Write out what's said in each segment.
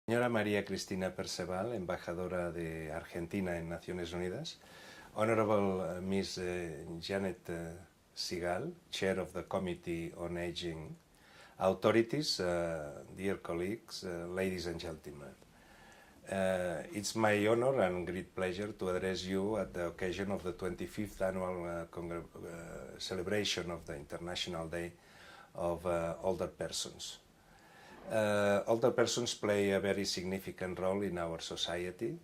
Señora María Cristina Perceval, embajadora de Argentina en Naciones Unidas, Honorable Ms. Janet Segal, Chair of the Committee on Aging, authorities, dear colleagues, ladies and gentlemen. It's my honor and great pleasure to address you at the occasion of the 25th annual celebration of the International Day of Older Persons. Older persons play a very significant role in our society.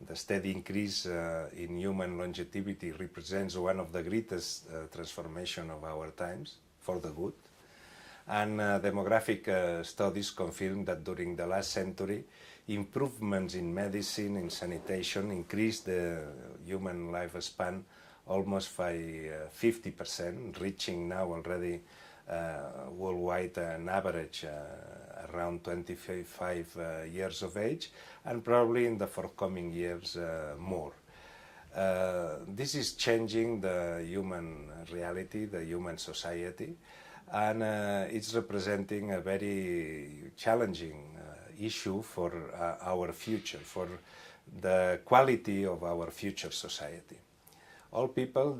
The steady increase in human longevity represents one of the greatest transformations of our times, for the good. And demographic studies confirm that during the last century, improvements in medicine and sanitation increased the human lifespan almost by 50%, reaching now already worldwide an average around 25 years of age, and probably in the forthcoming years more. This is changing the human reality, the human society, and it's representing a very challenging issue for our future, for the quality of our future society. All people,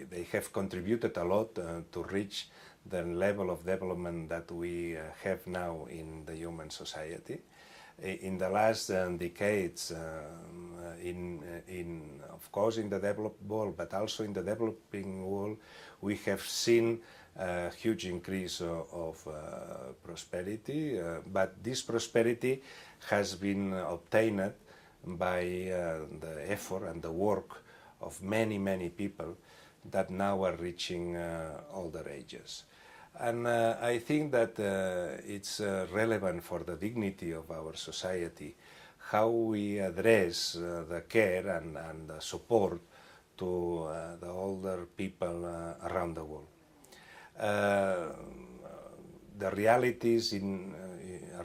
they have contributed a lot to reach the level of development that we have now in the human society. In the last decades, of course in the developed world, but also in the developing world, we have seen a huge increase of prosperity, but this prosperity has been obtained by the effort and the work of many people that now are reaching older ages. And I think that it's relevant for the dignity of our society how we address the care and the support to the older people around the world. The realities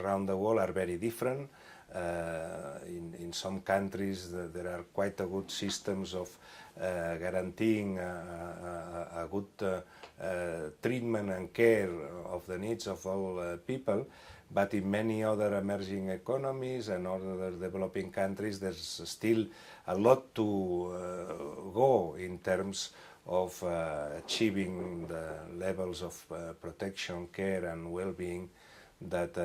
around the world are very different. In some countries there are quite a good systems of guaranteeing a good treatment and care of the needs of all people, but in many other emerging economies and other developing countries there's still a lot to go in terms of achieving the levels of protection, care and well-being that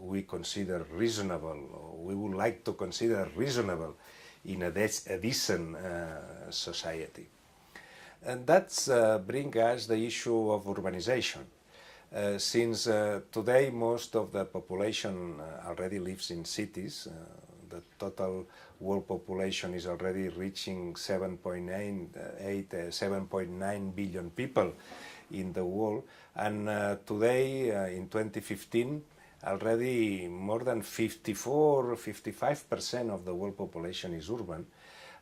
we consider reasonable, or we would like to consider reasonable in a decent society. And that's brings us the issue of urbanization. Since today most of the population already lives in cities, the total world population is already reaching 7.9 billion people in the world, and today in 2015 already more than 55% of the world population is urban,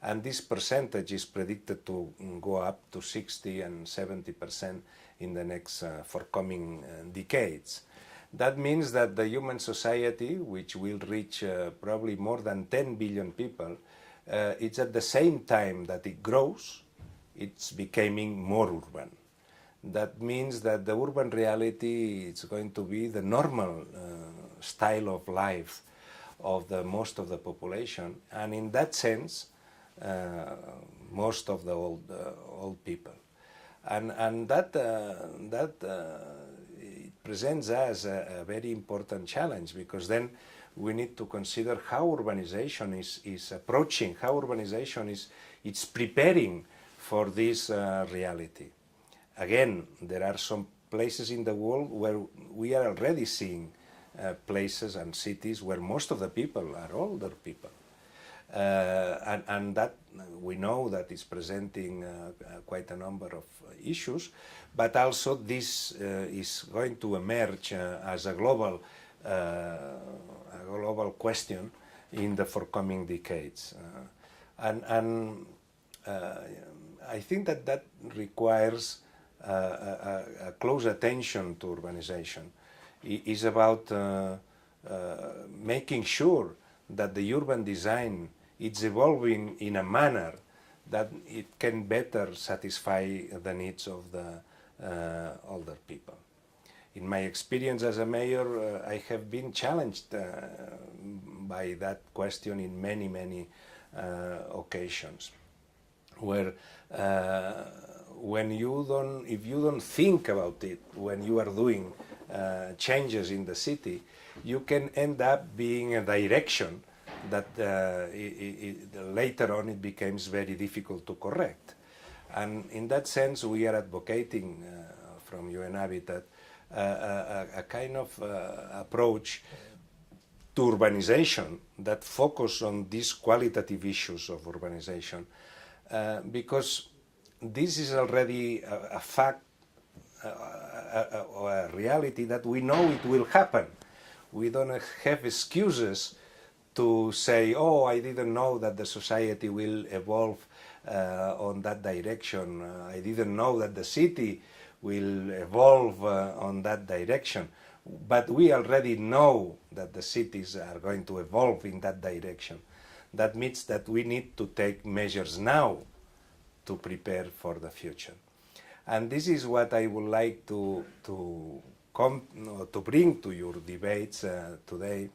and this percentage is predicted to go up to 60 and 70% in the next forthcoming decades. That means that the human society, which will reach probably more than 10 billion people, it's at the same time that it grows, it's becoming more urban. That means that the urban reality is going to be the normal style of life of the most of the population, and in that sense, most of the old people. And that it presents us a very important challenge, because then we need to consider how urbanization is approaching, how urbanization is preparing for this reality. Again, there are some places in the world where we are already seeing places and cities where most of the people are older people. And that we know that is presenting quite a number of issues, but also this is going to emerge as a global question in the forthcoming decades. I think that requires a close attention to urbanization. It is about making sure that the urban design is evolving in a manner that it can better satisfy the needs of the older people. in my experience as a mayor, I have been challenged by that question in many occasions, where if you don't think about it when you are doing changes in the city, you can end up being a direction that later on it becomes very difficult to correct. And in that sense, we are advocating from UNHABITAT a kind of approach to urbanization that focus on these qualitative issues of urbanization, because this is already a fact, a reality that we know it will happen. We don't have excuses to say, oh, I didn't know that the society will evolve on that direction. I didn't know that the city will evolve on that direction. But we already know that the cities are going to evolve in that direction. That means that we need to take measures now to prepare for the future. And this is what I would like to bring to your debates today,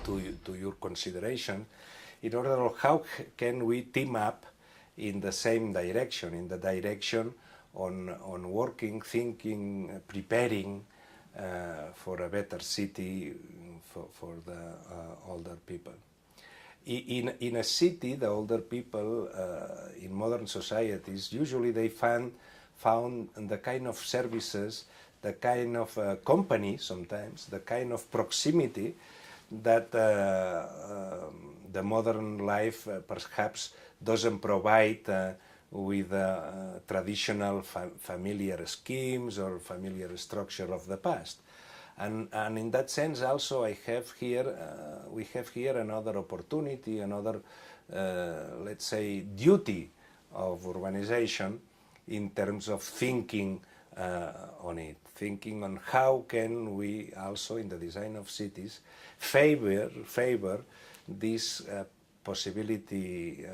to your consideration, in order of how can we team up in the same direction, in the direction on working, thinking, preparing for a better city for the older people. In a city, the older people in modern societies, usually they found the kind of services, the kind of company sometimes, the kind of proximity that the modern life perhaps doesn't provide with traditional familiar schemes or familiar structure of the past. And in that sense also we have here another opportunity, another, let's say, duty of urbanization in terms of thinking on it, thinking on how can we also in the design of cities favor this possibility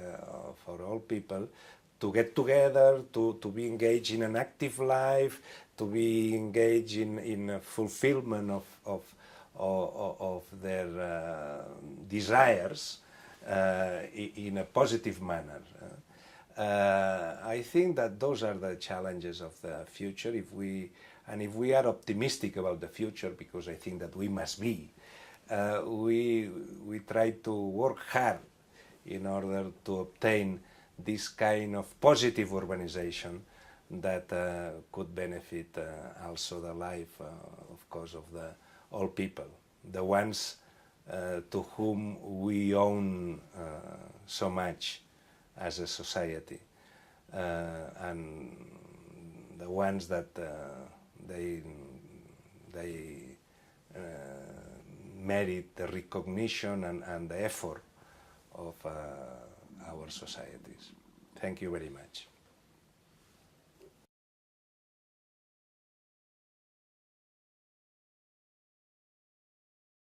for all people to get together, to be engaged in an active life, to be engaged in fulfillment of their desires in a positive manner. I think that those are the challenges of the future. If we are optimistic about the future, because I think that we must be, we try to work hard in order to obtain this kind of positive urbanization that could benefit also the life, of course, of the all people, the ones to whom we own so much as a society, and the ones that they merit the recognition and the effort of our societies. Thank you very much.